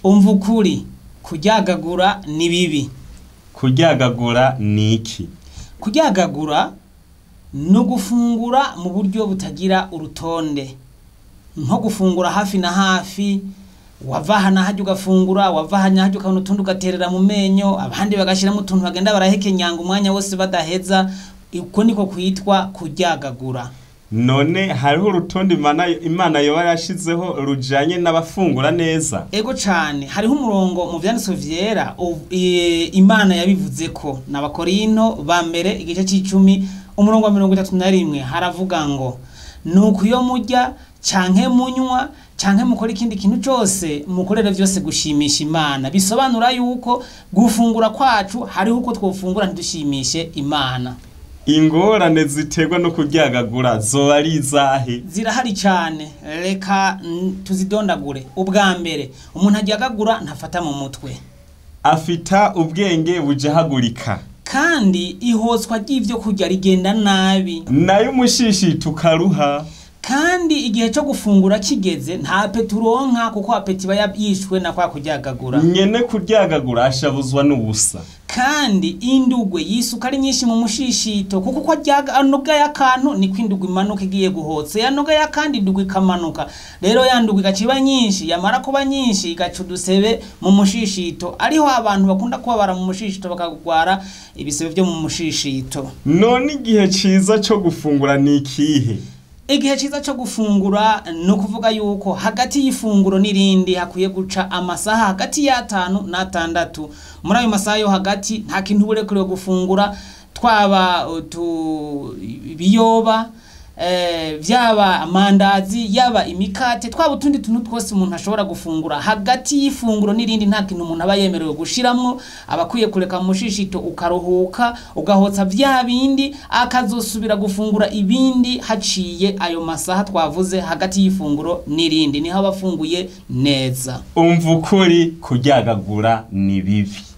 umva ukuri kuryagagura ni bibi. Kuryagagura ni iki? Kuryagagura no gufungura mu buryo butagira urutonde, nko gufungura hafi na hafi, wavahana hajya ugafungura, wavahanya hajya ukabona utundi ugaterera mu menyo, abandi bagashiramo utuntu bagenda barahekenyanga umwanya wose badaheza. Uko niko kwitwa kuryagagura. None hariho urutonde Imana yoba yashizeho rujanye n'abafungura neza? Ego cane, hariho umurongo mu vyanditswe vyera Imana yabivuze ko n'Abakorinto ba mbere igice c'10 umurongo wa 31 haravuga ngo nuko iyo murya canke munywa canke mukora ikindi kintu cyose mukorere vyose gushimisha Imana. Bisobanura yuko gufungura kwacu hariho uko twofungura ntidushimishe Imana. Ingorane ziterwa no kuryagagura zoba ari izahe? Zirahari cyane, reka tuzidondagure. Ubwa mbere, umuntu aryagagura ntafata mu mutwe, afita ubwenge bujahagurika, kandi ihoswa ry'ivyo kurya rigenda nabi, nayo umushishito ukaruha. Kandi igihe cyo gufungura kigeze nta apeti uronka, kuko apeti bayabishwe na kwa kuryagagura. Nyene kuryagagura ashabuzwa n'ubusa. Kandi indugwe yisuka ari nyinshi mu mushishito, kuko kwa anoga y'akantu ni kwindugwe imanuka igiye guhotse, yanoga y'akandi indugwe ikamanuka. Rero yandugwe gaciba nyinshi, yamara kuba nyinshi igaca udusebe mu mushishito. Ariho abantu bakunda kubabara mu mushishito bakagwara ibisebe byo mu mushishito. None igihe ciza cyo gufungura ni ikihe? Igihe ciza cyo gufungura no kuvuga yuko hagati y'ifunguro n'irindi hakwiye guca amasaha hagati ya 5 na 6. Muri ayo masaha yo hagati nta kintu burekure gufungura, twaba biyoba, vyaba amandazi, yaba imikate, twaba utundi tuntu twose umuntu ashobora gufungura. Hagati y'ifunguro n'irindi nta kintu umuntu aba yemerewe gushiramwo, abakwiye kureka mushishito ukaruhuka ugahotsa vya bindi, akazosubira gufungura ibindi haciye ayo masaha twavuze hagati y'ifunguro n'irindi, niho abafunguye neza. Umva ukuri kuryagagura ni bibi.